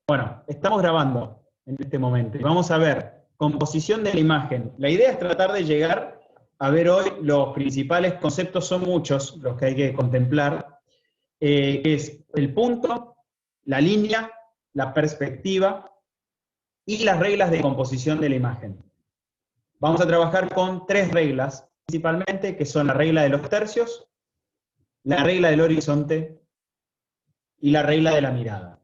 Bueno, estamos grabando en este momento y vamos a ver composición de la imagen. La idea es tratar de llegar a ver hoy los principales conceptos, son muchos los que hay que contemplar, que es el punto, la línea, la perspectiva y las reglas de composición de la imagen. Vamos a trabajar con 3 reglas, principalmente, que son la regla de los tercios, la regla del horizonte y la regla de la mirada.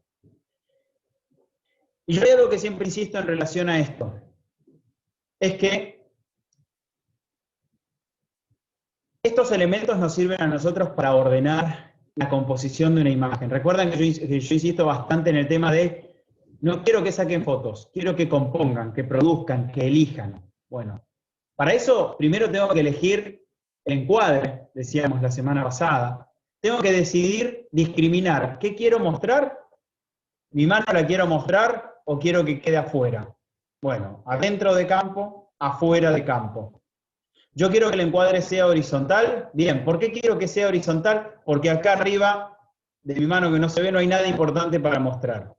Y yo hay algo que siempre insisto en relación a esto, es que estos elementos nos sirven a nosotros para ordenar la composición de una imagen. Recuerdan que yo insisto bastante en el tema de, no quiero que saquen fotos, quiero que compongan, que produzcan, que elijan. Bueno, para eso primero tengo que elegir el encuadre, decíamos la semana pasada. Tengo que decidir, discriminar, ¿qué quiero mostrar? ¿Mi mano la quiero mostrar o quiero que quede afuera? Bueno, adentro de campo, afuera de campo. Yo quiero que el encuadre sea horizontal. Bien, ¿por qué quiero que sea horizontal? Porque acá arriba de mi mano que no se ve no hay nada importante para mostrar.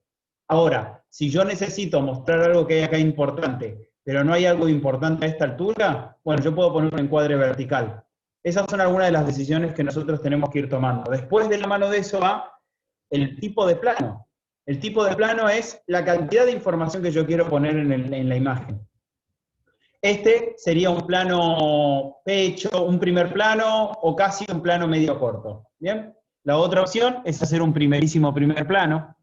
Ahora, si yo necesito mostrar algo que hay acá importante, pero no hay algo importante a esta altura, bueno, yo puedo poner un encuadre vertical. Esas son algunas de las decisiones que nosotros tenemos que ir tomando. Después de la mano de eso va el tipo de plano. El tipo de plano es la cantidad de información que yo quiero poner en la imagen. Este sería un plano pecho, un primer plano o casi un plano medio corto. ¿Bien? La otra opción es hacer un primerísimo primer plano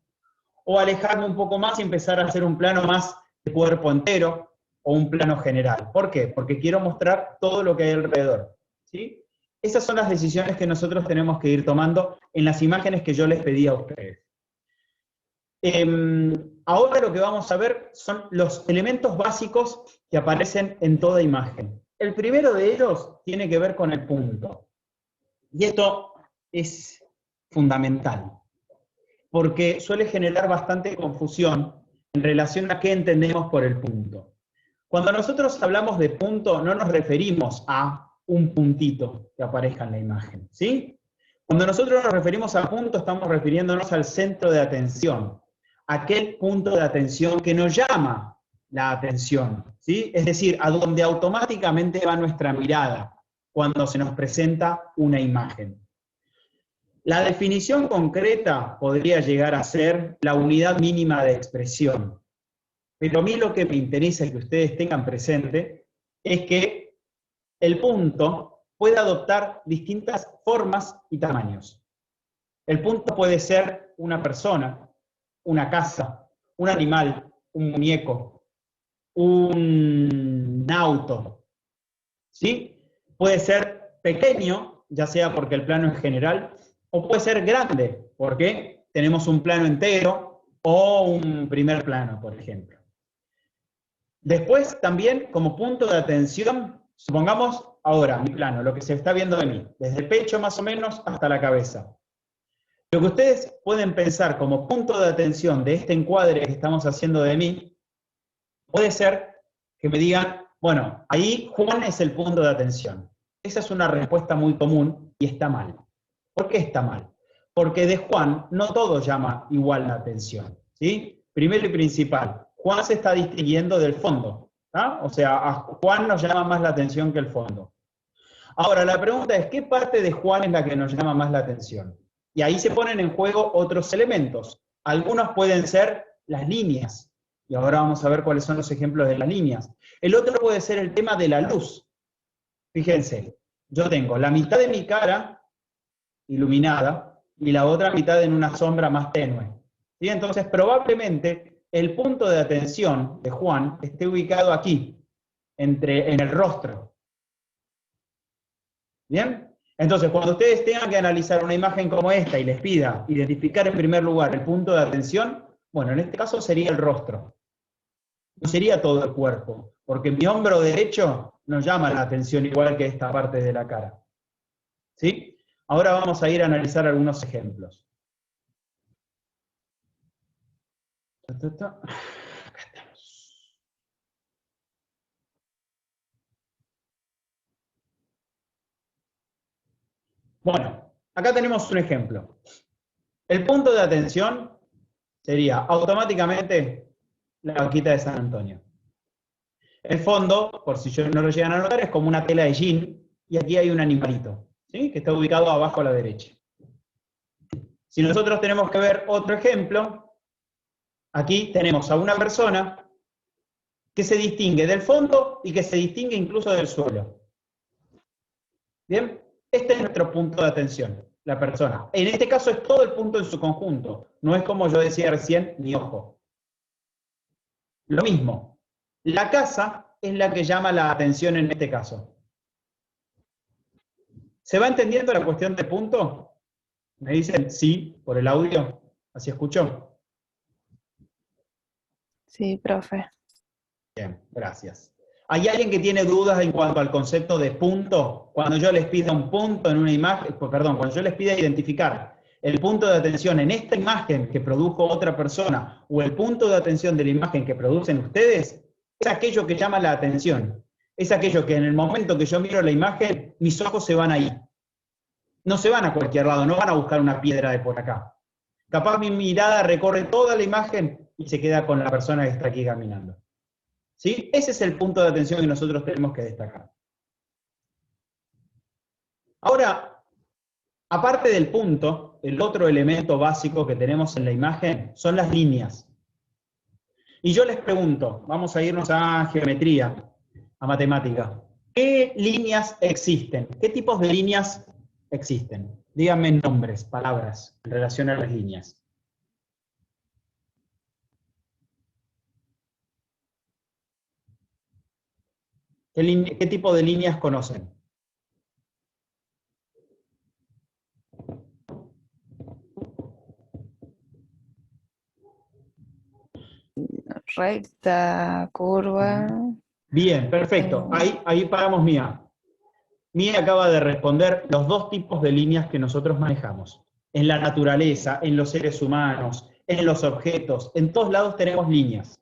o alejarme un poco más y empezar a hacer un plano más de cuerpo entero o un plano general. ¿Por qué? Porque quiero mostrar todo lo que hay alrededor. ¿Sí? Esas son las decisiones que nosotros tenemos que ir tomando en las imágenes que yo les pedí a ustedes. Ahora lo que vamos a ver son los elementos básicos que aparecen en toda imagen. El primero de ellos tiene que ver con el punto. Y esto es fundamental, porque suele generar bastante confusión en relación a qué entendemos por el punto. Cuando nosotros hablamos de punto, no nos referimos a un puntito que aparezca en la imagen, ¿sí? Cuando nosotros nos referimos a punto, estamos refiriéndonos al centro de atención, aquel punto de atención que nos llama la atención, ¿sí? Es decir, a donde automáticamente va nuestra mirada cuando se nos presenta una imagen. La definición concreta podría llegar a ser la unidad mínima de expresión. Pero a mí lo que me interesa que ustedes tengan presente es que el punto puede adoptar distintas formas y tamaños. El punto puede ser una persona, una casa, un animal, un muñeco, un auto, ¿sí? Puede ser pequeño, ya sea porque el plano es general, o puede ser grande, porque tenemos un plano entero o un primer plano, por ejemplo. Después, también, como punto de atención, supongamos ahora mi plano, lo que se está viendo de mí, desde el pecho más o menos hasta la cabeza. Lo que ustedes pueden pensar como punto de atención de este encuadre que estamos haciendo de mí, puede ser que me digan, bueno, ahí Juan es el punto de atención. Esa es una respuesta muy común y está mal. ¿Por qué está mal? Porque de Juan no todo llama igual la atención, ¿sí? Primero y principal, Juan se está distinguiendo del fondo, ¿ah? O sea, a Juan nos llama más la atención que el fondo. Ahora, la pregunta es, ¿qué parte de Juan es la que nos llama más la atención? Y ahí se ponen en juego otros elementos. Algunos pueden ser las líneas, y ahora vamos a ver cuáles son los ejemplos de las líneas. El otro puede ser el tema de la luz. Fíjense, yo tengo la mitad de mi cara iluminada y la otra mitad en una sombra más tenue. ¿Sí? Entonces, probablemente el punto de atención de Juan esté ubicado aquí, en el rostro. ¿Bien? Entonces, cuando ustedes tengan que analizar una imagen como esta y les pida identificar en primer lugar el punto de atención, bueno, en este caso sería el rostro. No sería todo el cuerpo, porque mi hombro derecho nos llama la atención igual que esta parte de la cara. ¿Sí? Ahora vamos a ir a analizar algunos ejemplos. Acá estamos. Bueno, acá tenemos un ejemplo. El punto de atención sería automáticamente la vaquita de San Antonio. El fondo, por si no lo llegan a notar, es como una tela de jean, y aquí hay un animalito, ¿sí? Que está ubicado abajo a la derecha. Si nosotros tenemos que ver otro ejemplo, aquí tenemos a una persona que se distingue del fondo y que se distingue incluso del suelo. ¿Bien? Este es nuestro punto de atención, la persona. En este caso es todo el punto en su conjunto, no es como yo decía recién, mi ojo. Lo mismo, la casa es la que llama la atención en este caso. ¿Se va entendiendo la cuestión de punto? ¿Me dicen sí por el audio? ¿Así escuchó? Sí, profe. Bien, gracias. ¿Hay alguien que tiene dudas en cuanto al concepto de punto? Cuando yo les pida un punto en una imagen, perdón, cuando yo les pida identificar el punto de atención en esta imagen que produjo otra persona o el punto de atención de la imagen que producen ustedes, es aquello que llama la atención. Es aquello que en el momento que yo miro la imagen, mis ojos se van ahí. No se van a cualquier lado, no van a buscar una piedra de por acá. Capaz mi mirada recorre toda la imagen y se queda con la persona que está aquí caminando. ¿Sí? Ese es el punto de atención que nosotros tenemos que destacar. Ahora, aparte del punto, el otro elemento básico que tenemos en la imagen son las líneas. Y yo les pregunto, vamos a irnos a geometría, a matemática. ¿Qué líneas existen? ¿Qué tipos de líneas existen? Díganme nombres, palabras, en relación a las líneas. ¿Qué tipo de líneas conocen? Recta, curva. Bien, perfecto. Ahí paramos Mía. Mía acaba de responder los dos tipos de líneas que nosotros manejamos. En la naturaleza, en los seres humanos, en los objetos, en todos lados tenemos líneas.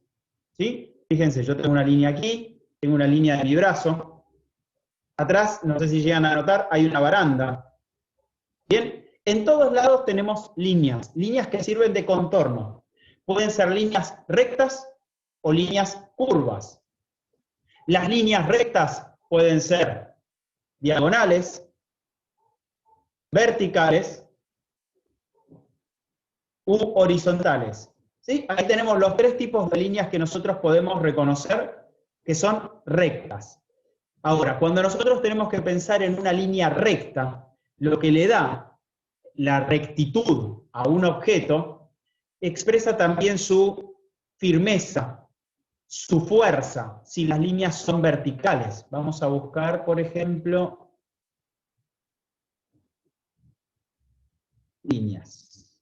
¿Sí? Fíjense, yo tengo una línea aquí, tengo una línea de mi brazo. Atrás, no sé si llegan a notar, hay una baranda. Bien, en todos lados tenemos líneas, líneas que sirven de contorno. Pueden ser líneas rectas o líneas curvas. Las líneas rectas pueden ser diagonales, verticales u horizontales. ¿Sí? Ahí tenemos los tres tipos de líneas que nosotros podemos reconocer que son rectas. Ahora, cuando nosotros tenemos que pensar en una línea recta, lo que le da la rectitud a un objeto expresa también su firmeza, su fuerza, si las líneas son verticales. Vamos a buscar, por ejemplo, líneas.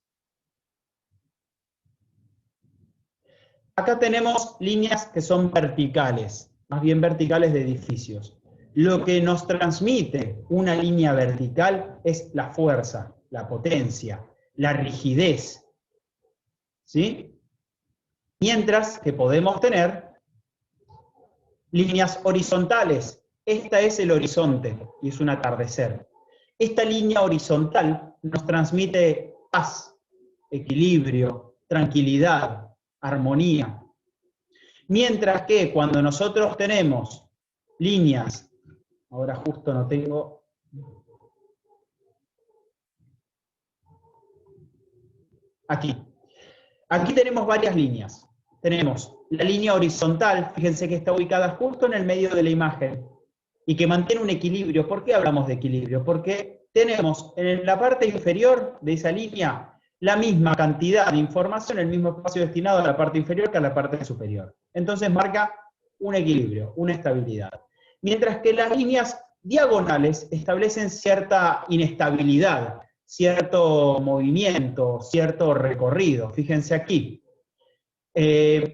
Acá tenemos líneas que son verticales, más bien verticales de edificios. Lo que nos transmite una línea vertical es la fuerza, la potencia, la rigidez. ¿Sí? Mientras que podemos tener líneas horizontales. Esta es el horizonte y es un atardecer. Esta línea horizontal nos transmite paz, equilibrio, tranquilidad, armonía. Mientras que cuando nosotros tenemos líneas, ahora justo no tengo, aquí tenemos varias líneas. Tenemos la línea horizontal, fíjense que está ubicada justo en el medio de la imagen, y que mantiene un equilibrio. ¿Por qué hablamos de equilibrio? Porque tenemos en la parte inferior de esa línea la misma cantidad de información, el mismo espacio destinado a la parte inferior que a la parte superior. Entonces marca un equilibrio, una estabilidad. Mientras que las líneas diagonales establecen cierta inestabilidad, cierto movimiento, cierto recorrido. Fíjense aquí.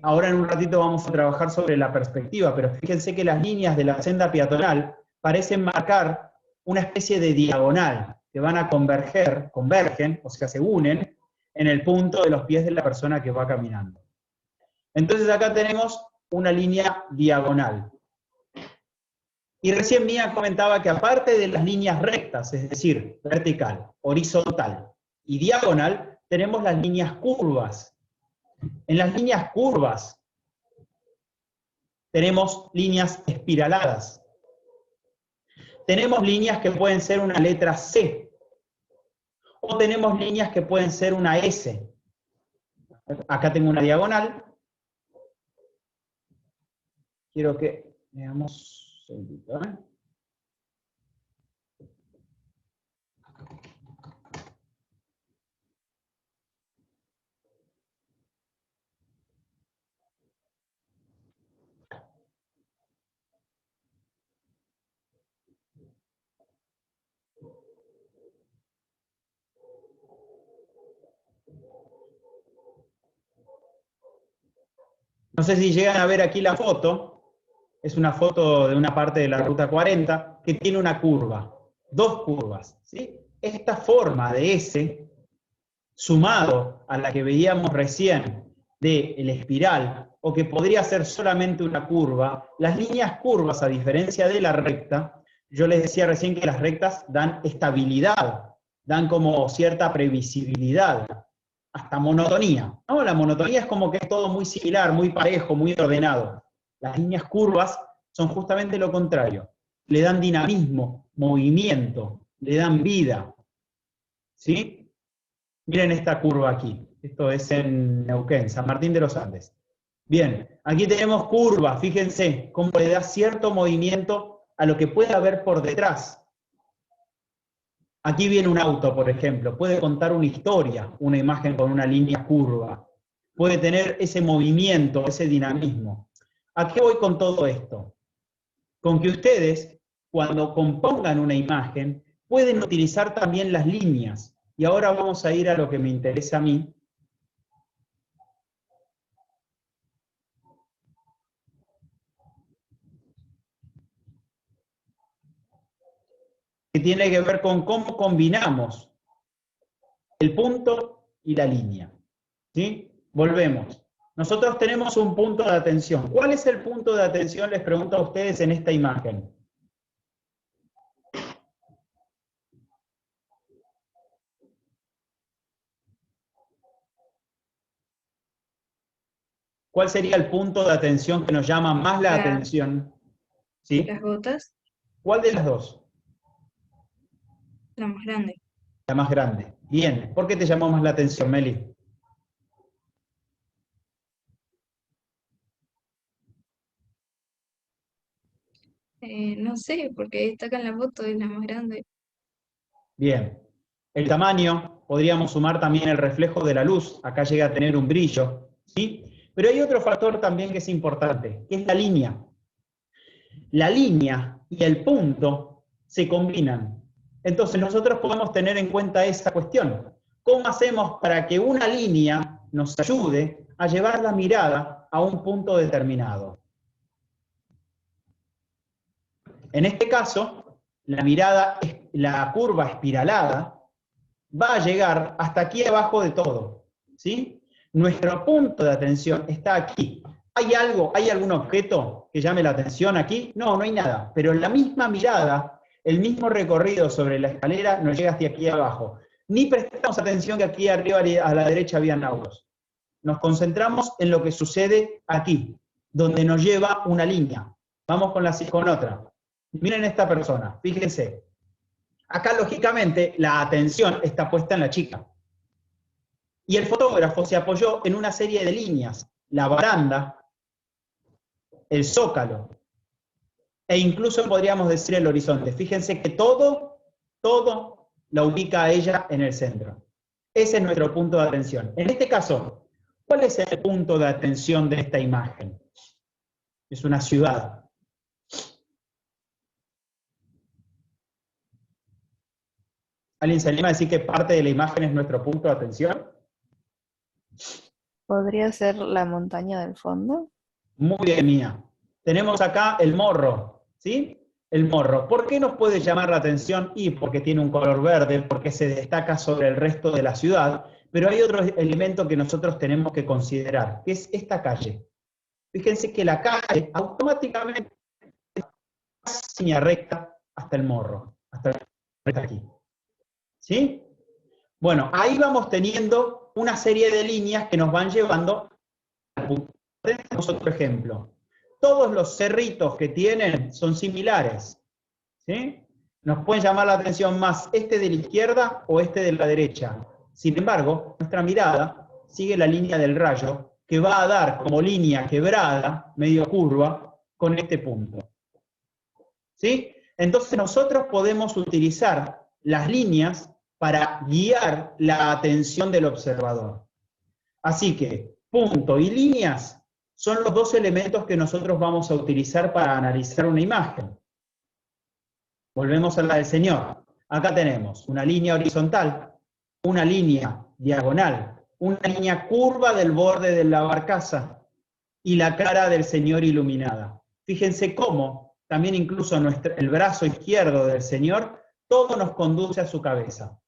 Ahora en un ratito vamos a trabajar sobre la perspectiva, pero fíjense que las líneas de la senda peatonal parecen marcar una especie de diagonal, que van a convergen, o sea, se unen en el punto de los pies de la persona que va caminando. Entonces acá tenemos una línea diagonal. Y recién Mía comentaba que aparte de las líneas rectas, es decir, vertical, horizontal y diagonal, tenemos las líneas curvas. En las líneas curvas tenemos líneas espiraladas. Tenemos líneas que pueden ser una letra C, o tenemos líneas que pueden ser una S. Acá tengo una diagonal. Quiero que veamos un segundito, ¿eh? No sé si llegan a ver aquí la foto. Es una foto de una parte de la ruta 40 que tiene una curva, dos curvas, ¿sí? Esta forma de S, sumado a la que veíamos recién del espiral, o que podría ser solamente una curva, las líneas curvas, a diferencia de la recta, yo les decía recién que las rectas dan estabilidad, dan como cierta previsibilidad, hasta monotonía, ¿no? La monotonía es como que es todo muy similar, muy parejo, muy ordenado. Las líneas curvas son justamente lo contrario. Le dan dinamismo, movimiento, le dan vida. ¿Sí? Miren esta curva aquí. Esto es en Neuquén, San Martín de los Andes. Bien, aquí tenemos curva, fíjense cómo le da cierto movimiento a lo que puede haber por detrás. Aquí viene un auto, por ejemplo, puede contar una historia, una imagen con una línea curva. Puede tener ese movimiento, ese dinamismo. ¿A qué voy con todo esto? Con que ustedes, cuando compongan una imagen, pueden utilizar también las líneas. Y ahora vamos a ir a lo que me interesa a mí. Que tiene que ver con cómo combinamos el punto y la línea. ¿Sí? Volvemos. Nosotros tenemos un punto de atención. ¿Cuál es el punto de atención? Les pregunto a ustedes en esta imagen. ¿Cuál sería el punto de atención que nos llama más la atención? ¿Sí? Las gotas, ¿Cuál de las dos? la más grande. La más grande. Bien. ¿Por qué te llamó más la atención, Meli? No sé, porque ahí está acá en la foto, es la más grande. Bien. El tamaño, podríamos sumar también el reflejo de la luz. Acá llega a tener un brillo. ¿Sí? Pero hay otro factor también que es importante, que es la línea. La línea y el punto se combinan. Entonces nosotros podemos tener en cuenta esa cuestión. ¿Cómo hacemos para que una línea nos ayude a llevar la mirada a un punto determinado? En este caso, la mirada, la curva espiralada, va a llegar hasta aquí abajo de todo. ¿Sí? Nuestro punto de atención está aquí. ¿Hay algo, hay algún objeto que llame la atención aquí? No, no hay nada. Pero la misma mirada, el mismo recorrido sobre la escalera nos llega hasta aquí abajo. Ni prestamos atención que aquí arriba a la derecha habían autos. Nos concentramos en lo que sucede aquí, donde nos lleva una línea. Vamos con otra. Miren esta persona, fíjense. Acá, lógicamente, la atención está puesta en la chica. Y el fotógrafo se apoyó en una serie de líneas, la baranda, el zócalo, e incluso podríamos decir el horizonte. Fíjense que todo la ubica a ella en el centro. Ese es nuestro punto de atención. En este caso, ¿cuál es el punto de atención de esta imagen? Es una ciudad. ¿Alguien se anima a decir que parte de la imagen es nuestro punto de atención? ¿Podría ser la montaña del fondo? Muy bien, Mía. Tenemos acá el morro, ¿sí? El morro. ¿Por qué nos puede llamar la atención? Y porque tiene un color verde, porque se destaca sobre el resto de la ciudad, pero hay otro elemento que nosotros tenemos que considerar, que es esta calle. Fíjense que la calle automáticamente es línea recta hasta el morro, hasta aquí. ¿Sí? Bueno, ahí vamos teniendo una serie de líneas que nos van llevando al punto. Tenemos otro ejemplo. Todos los cerritos que tienen son similares, ¿sí? Nos pueden llamar la atención más este de la izquierda o este de la derecha. Sin embargo, nuestra mirada sigue la línea del rayo, que va a dar como línea quebrada, medio curva, con este punto. ¿Sí? Entonces nosotros podemos utilizar las líneas para guiar la atención del observador. Así que punto y líneas son los dos elementos que nosotros vamos a utilizar para analizar una imagen. Volvemos a la del Señor. Acá tenemos una línea horizontal, una línea diagonal, una línea curva del borde de la barcaza y la cara del Señor iluminada. Fíjense cómo también incluso el brazo izquierdo del Señor, todo nos conduce a su cabeza.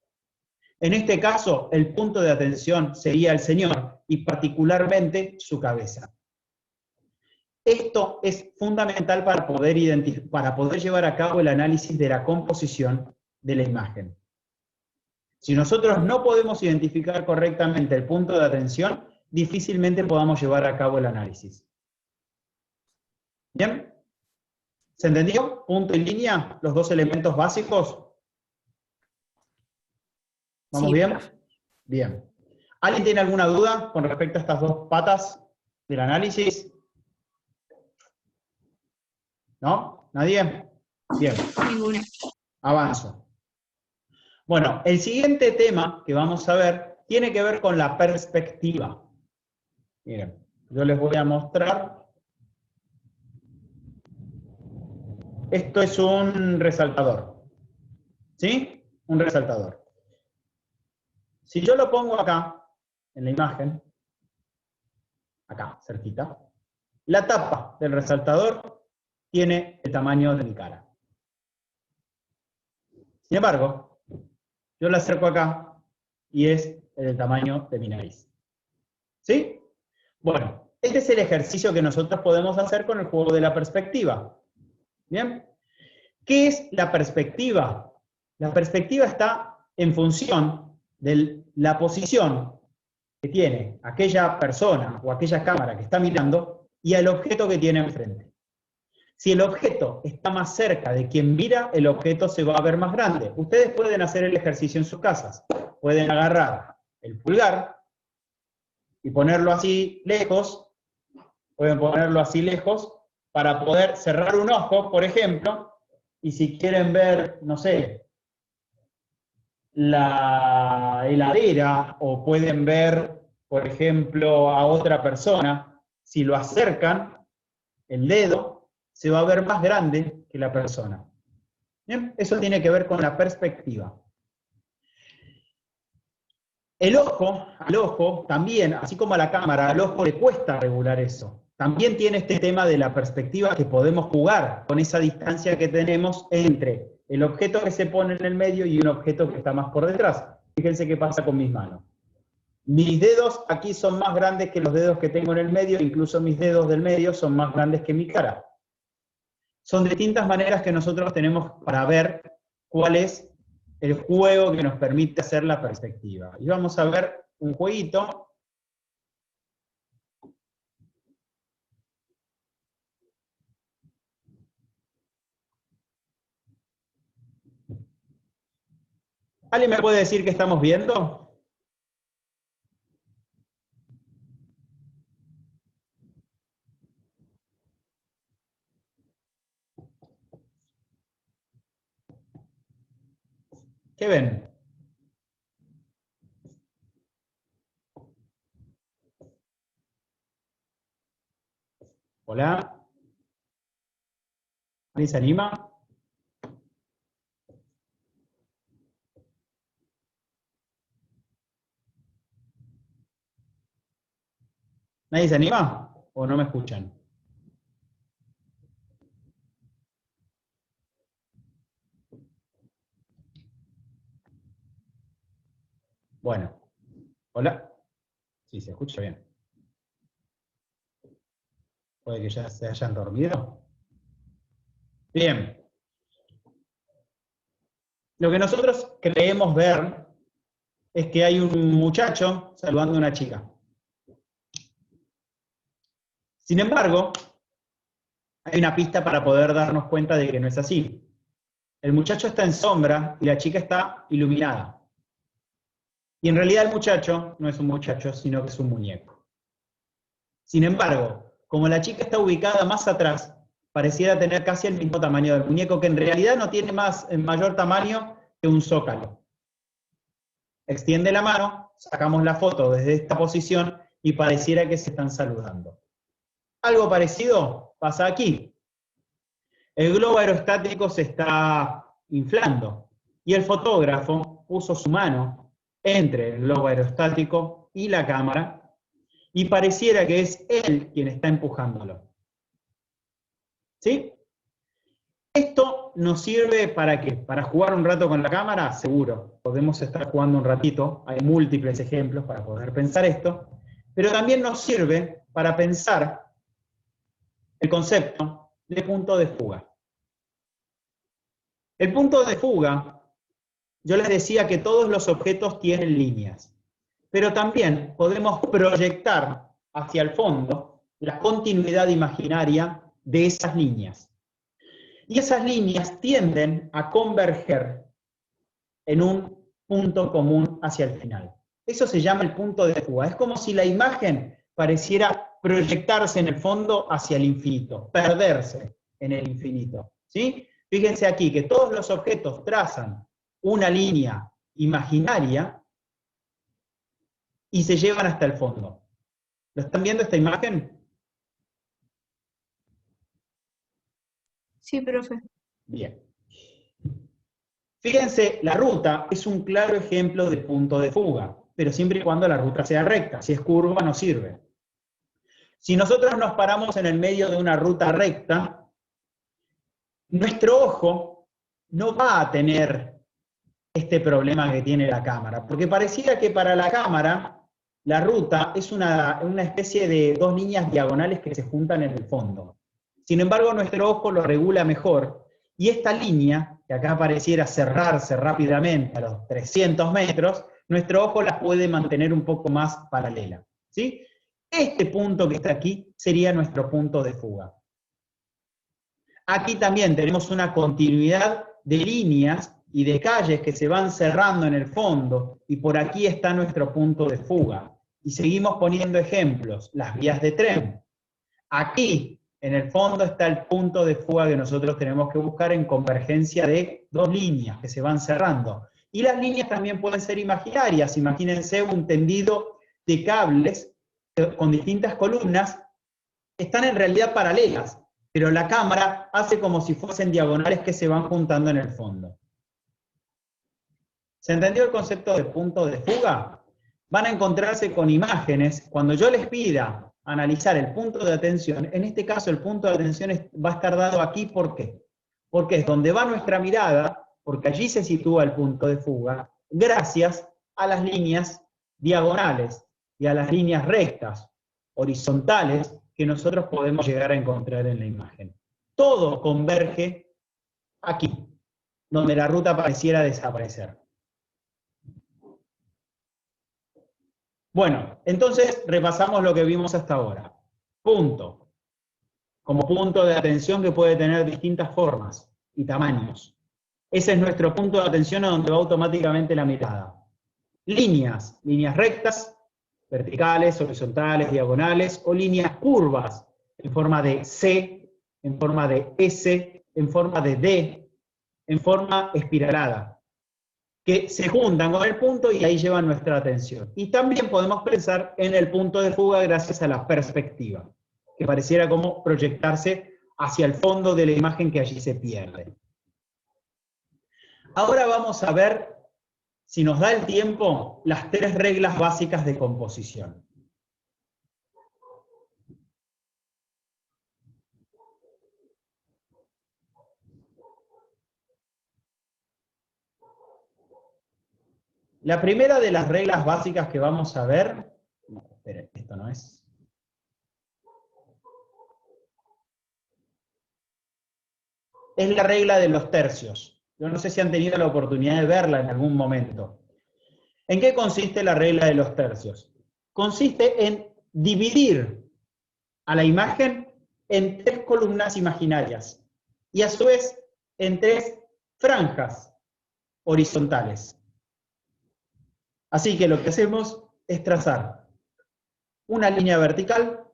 En este caso, el punto de atención sería el Señor y particularmente su cabeza. Esto es fundamental para poder llevar a cabo el análisis de la composición de la imagen. Si nosotros no podemos identificar correctamente el punto de atención, difícilmente podamos llevar a cabo el análisis. ¿Bien? ¿Se entendió? Punto y línea, los dos elementos básicos. ¿Vamos Sí, bien? profe. Bien. ¿Alguien tiene alguna duda con respecto a estas dos patas del análisis? ¿No? ¿Nadie? Bien. Ninguna. Avanzo. Bueno, el siguiente tema que vamos a ver tiene que ver con la perspectiva. Miren, yo les voy a mostrar. Esto es un resaltador. ¿Sí? Un resaltador. Si yo lo pongo acá, en la imagen, acá, cerquita, la tapa del resaltador tiene el tamaño de mi cara. Sin embargo, yo la acerco acá y es el tamaño de mi nariz. ¿Sí? Bueno, este es el ejercicio que nosotros podemos hacer con el juego de la perspectiva. ¿Bien? ¿Qué es la perspectiva? La perspectiva está en función de la posición que tiene aquella persona o aquella cámara que está mirando y al objeto que tiene enfrente. Si el objeto está más cerca de quien mira, el objeto se va a ver más grande. Ustedes pueden hacer el ejercicio en sus casas. Pueden agarrar el pulgar y ponerlo así lejos. Pueden ponerlo así lejos para poder cerrar un ojo, por ejemplo, y si quieren ver, no sé, la heladera, o pueden ver, por ejemplo, a otra persona, si lo acercan, el dedo se va a ver más grande que la persona. ¿Bien? Eso tiene que ver con la perspectiva. El ojo, al ojo también, así como a la cámara, al ojo le cuesta regular eso. También tiene este tema de la perspectiva, que podemos jugar con esa distancia que tenemos entre el objeto que se pone en el medio y un objeto que está más por detrás. Fíjense qué pasa con mis manos. Mis dedos aquí son más grandes que los dedos que tengo en el medio, incluso mis dedos del medio son más grandes que mi cara. Son distintas maneras que nosotros tenemos para ver cuál es el juego que nos permite hacer la perspectiva. Y vamos a ver un jueguito. ¿Alguien me puede decir qué estamos viendo? ¿Qué ven? ¿Hola? ¿Alguien se anima? ¿Nadie se anima? ¿O no me escuchan? Bueno. ¿Hola? Sí, se escucha bien. ¿Puede que ya se hayan dormido? Bien. Lo que nosotros creemos ver es que hay un muchacho saludando a una chica. Sin embargo, hay una pista para poder darnos cuenta de que no es así. El muchacho está en sombra y la chica está iluminada. Y en realidad el muchacho no es un muchacho, sino que es un muñeco. Sin embargo, como la chica está ubicada más atrás, pareciera tener casi el mismo tamaño del muñeco, que en realidad no tiene mayor tamaño que un zócalo. Extiende la mano, sacamos la foto desde esta posición y pareciera que se están saludando. Algo parecido pasa aquí. El globo aerostático se está inflando y el fotógrafo puso su mano entre el globo aerostático y la cámara y pareciera que es él quien está empujándolo. ¿Sí? ¿Esto nos sirve para qué? ¿Para jugar un rato con la cámara? Seguro. Podemos estar jugando un ratito. Hay múltiples ejemplos para poder pensar esto. Pero también nos sirve para pensar el concepto de punto de fuga. El punto de fuga, yo les decía que todos los objetos tienen líneas, pero también podemos proyectar hacia el fondo la continuidad imaginaria de esas líneas. Y esas líneas tienden a converger en un punto común hacia el final. Eso se llama el punto de fuga. Es como si la imagen pareciera proyectarse en el fondo hacia el infinito, perderse en el infinito. ¿Sí? Fíjense aquí que todos los objetos trazan una línea imaginaria y se llevan hasta el fondo. ¿Lo están viendo esta imagen? Sí, profe. Bien. Fíjense, la ruta es un claro ejemplo de punto de fuga, pero siempre y cuando la ruta sea recta. Si es curva, no sirve. Si nosotros nos paramos en el medio de una ruta recta, nuestro ojo no va a tener este problema que tiene la cámara, porque pareciera que para la cámara la ruta es una especie de dos líneas diagonales que se juntan en el fondo. Sin embargo, nuestro ojo lo regula mejor, y esta línea, que acá pareciera cerrarse rápidamente a los 300 metros, nuestro ojo la puede mantener un poco más paralela. ¿Sí? Este punto que está aquí sería nuestro punto de fuga. Aquí también tenemos una continuidad de líneas y de calles que se van cerrando en el fondo, y por aquí está nuestro punto de fuga. Y seguimos poniendo ejemplos, las vías de tren. Aquí, en el fondo, está el punto de fuga que nosotros tenemos que buscar en convergencia de dos líneas que se van cerrando. Y las líneas también pueden ser imaginarias. Imagínense un tendido de cables con distintas columnas que están en realidad paralelas, pero la cámara hace como si fuesen diagonales que se van juntando en el fondo. ¿Se entendió el concepto de punto de fuga? Van a encontrarse con imágenes. Cuando yo les pida analizar el punto de atención, en este caso el punto de atención va a estar dado aquí, ¿por qué? Porque es donde va nuestra mirada, porque allí se sitúa el punto de fuga, gracias a las líneas diagonales y a las líneas rectas, horizontales, que nosotros podemos llegar a encontrar en la imagen. Todo converge aquí, donde la ruta pareciera desaparecer. Bueno, entonces repasamos lo que vimos hasta ahora. Punto. Como punto de atención que puede tener distintas formas y tamaños. Ese es nuestro punto de atención a donde va automáticamente la mirada. Líneas, líneas rectas, verticales, horizontales, diagonales, o líneas curvas, en forma de C, en forma de S, en forma de D, en forma espiralada, que se juntan con el punto y ahí llevan nuestra atención. Y también podemos pensar en el punto de fuga gracias a la perspectiva, que pareciera como proyectarse hacia el fondo de la imagen que allí se pierde. Ahora vamos a ver, si nos da el tiempo, las tres reglas básicas de composición. La primera de las reglas básicas que vamos a ver, no, esperen, esto no es. Es la regla de los tercios. Yo no sé si han tenido la oportunidad de verla en algún momento. ¿En qué consiste la regla de los tercios? Consiste en dividir a la imagen en 3 columnas imaginarias y a su vez en 3 franjas horizontales. Así que lo que hacemos es trazar una línea vertical,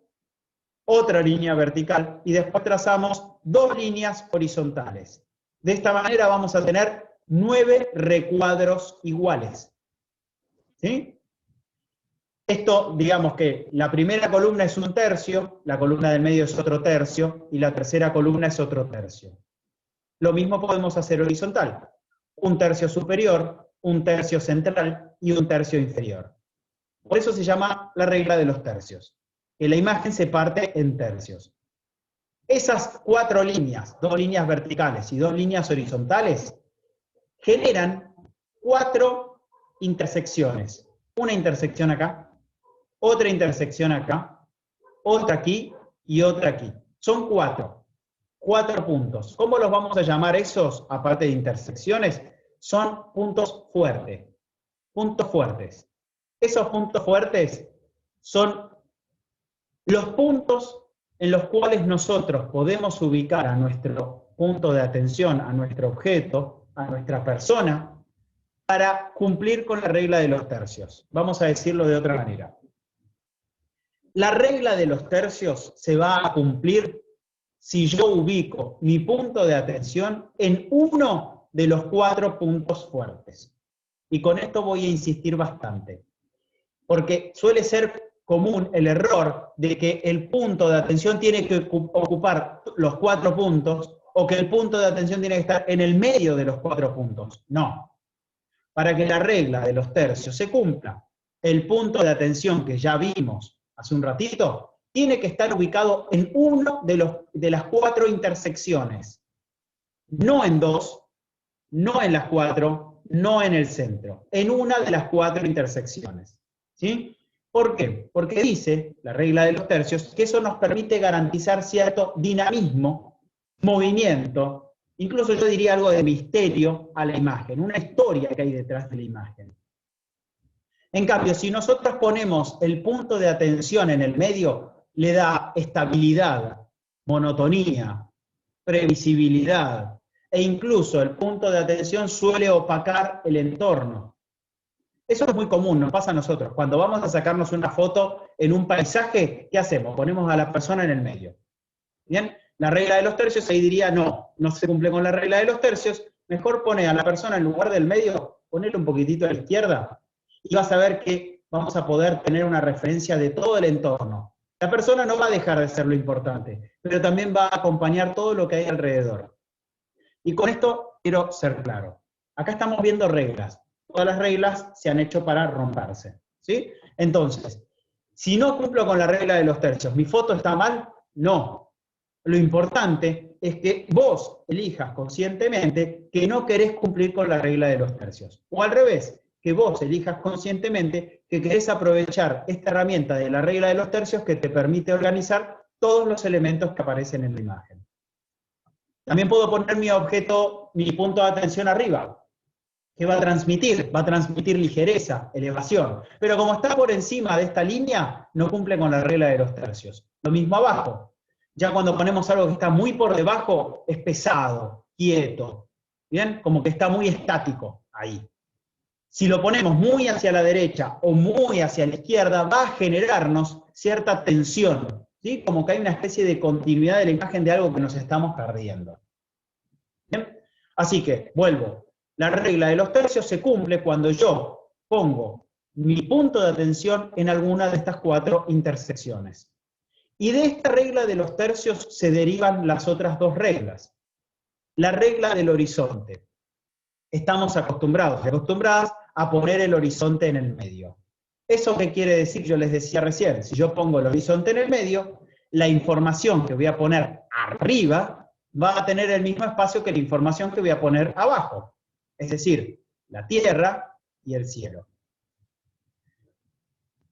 otra línea vertical y después trazamos 2 líneas horizontales. De esta manera vamos a tener 9 recuadros iguales. ¿Sí? Esto, digamos que la primera columna es un tercio, la columna del medio es otro tercio y la tercera columna es otro tercio. Lo mismo podemos hacer horizontal. Un tercio superior, un tercio central y un tercio inferior. Por eso se llama la regla de los tercios, que la imagen se parte en tercios. Esas 4 líneas, 2 líneas verticales y 2 líneas horizontales, generan 4 intersecciones. Una intersección acá, otra intersección acá, otra aquí y otra aquí. Son 4 puntos. ¿Cómo los vamos a llamar esos, aparte de intersecciones? Son puntos fuertes. Puntos fuertes. Esos puntos fuertes son los puntos en los cuales nosotros podemos ubicar a nuestro punto de atención, a nuestro objeto, a nuestra persona, para cumplir con la regla de los tercios. Vamos a decirlo de otra manera. La regla de los tercios se va a cumplir si yo ubico mi punto de atención en uno de los 4 puntos fuertes. Y con esto voy a insistir bastante. Porque suele ser común el error de que el punto de atención tiene que ocupar los 4 puntos o que el punto de atención tiene que estar en el medio de los 4 puntos. No. Para que la regla de los tercios se cumpla, el punto de atención que ya vimos hace un ratito tiene que estar ubicado en uno de las 4 intersecciones. No en 2, no en las 4, no en el centro. En una de las 4 intersecciones. ¿Sí? ¿Por qué? Porque dice la regla de los tercios que eso nos permite garantizar cierto dinamismo, movimiento, incluso yo diría algo de misterio a la imagen, una historia que hay detrás de la imagen. En cambio, si nosotros ponemos el punto de atención en el medio, le da estabilidad, monotonía, previsibilidad, e incluso el punto de atención suele opacar el entorno. Eso es muy común, nos pasa a nosotros. Cuando vamos a sacarnos una foto en un paisaje, ¿qué hacemos? Ponemos a la persona en el medio. ¿Bien? La regla de los tercios ahí diría, no se cumple con la regla de los tercios, mejor pone a la persona en lugar del medio, ponele un poquitito a la izquierda, y vas a ver que vamos a poder tener una referencia de todo el entorno. La persona no va a dejar de ser lo importante, pero también va a acompañar todo lo que hay alrededor. Y con esto quiero ser claro. Acá estamos viendo reglas. Todas las reglas se han hecho para romperse. ¿Sí? Entonces, si no cumplo con la regla de los tercios, ¿mi foto está mal? No. Lo importante es que vos elijas conscientemente que no querés cumplir con la regla de los tercios. O al revés, que vos elijas conscientemente que querés aprovechar esta herramienta de la regla de los tercios que te permite organizar todos los elementos que aparecen en la imagen. También puedo poner mi objeto, mi punto de atención arriba. ¿Qué va a transmitir? Va a transmitir ligereza, elevación. Pero como está por encima de esta línea, no cumple con la regla de los tercios. Lo mismo abajo. Ya cuando ponemos algo que está muy por debajo, es pesado, quieto. ¿Bien? Como que está muy estático ahí. Si lo ponemos muy hacia la derecha o muy hacia la izquierda, va a generarnos cierta tensión. ¿Sí? Como que hay una especie de continuidad de la imagen de algo que nos estamos perdiendo. ¿Bien? Así que, vuelvo. La regla de los tercios se cumple cuando yo pongo mi punto de atención en alguna de estas 4 intersecciones. Y de esta regla de los tercios se derivan las otras 2 reglas. La regla del horizonte. Estamos acostumbrados y acostumbradas a poner el horizonte en el medio. ¿Eso qué quiere decir? Yo les decía recién, si yo pongo el horizonte en el medio, la información que voy a poner arriba va a tener el mismo espacio que la información que voy a poner abajo. Es decir, la tierra y el cielo.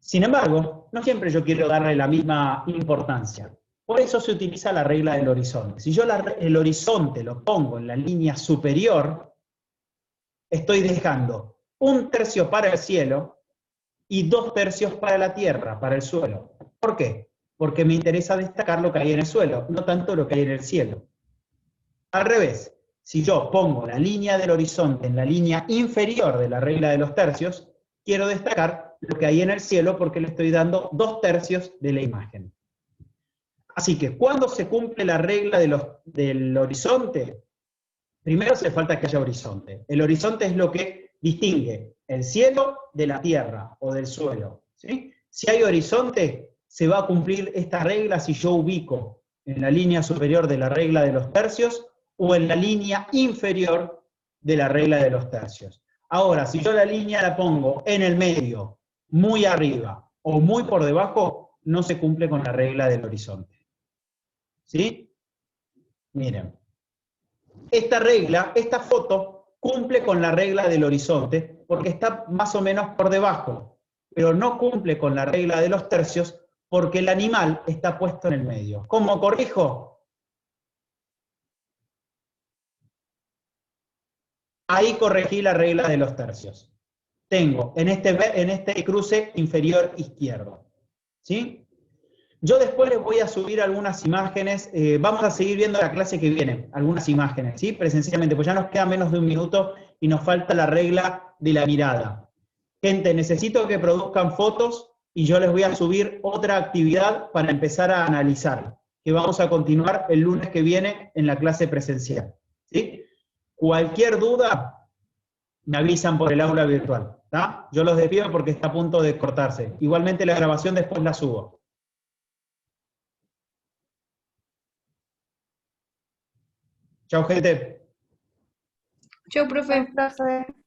Sin embargo, no siempre yo quiero darle la misma importancia. Por eso se utiliza la regla del horizonte. Si yo el horizonte lo pongo en la línea superior, estoy dejando un tercio para el cielo y 2 tercios para la tierra, para el suelo. ¿Por qué? Porque me interesa destacar lo que hay en el suelo, no tanto lo que hay en el cielo. Al revés, si yo pongo la línea del horizonte en la línea inferior de la regla de los tercios, quiero destacar lo que hay en el cielo porque le estoy dando 2 tercios de la imagen. Así que, ¿cuándo se cumple la regla del horizonte? Primero hace falta que haya horizonte. El horizonte es lo que distingue el cielo de la tierra o del suelo, ¿sí? Si hay horizonte, se va a cumplir esta regla si yo ubico en la línea superior de la regla de los tercios o en la línea inferior de la regla de los tercios. Ahora, si yo la línea la pongo en el medio, muy arriba o muy por debajo, no se cumple con la regla del horizonte. ¿Sí? Miren. Esta regla, esta foto, cumple con la regla del horizonte porque está más o menos por debajo, pero no cumple con la regla de los tercios porque el animal está puesto en el medio. ¿Cómo corrijo? Ahí corregí la regla de los tercios. Tengo en este cruce inferior izquierdo. ¿Sí? Yo después les voy a subir algunas imágenes, vamos a seguir viendo la clase que viene, algunas imágenes, ¿sí? Presencialmente, pues ya nos queda menos de un minuto y nos falta la regla de la mirada. Gente, necesito que produzcan fotos y yo les voy a subir otra actividad para empezar a analizar, que vamos a continuar el lunes que viene en la clase presencial, ¿sí? Cualquier duda, me avisan por el aula virtual, ¿tá? Yo los despido porque está a punto de cortarse. Igualmente la grabación después la subo. Chao, gente. Chau, profe. Profe.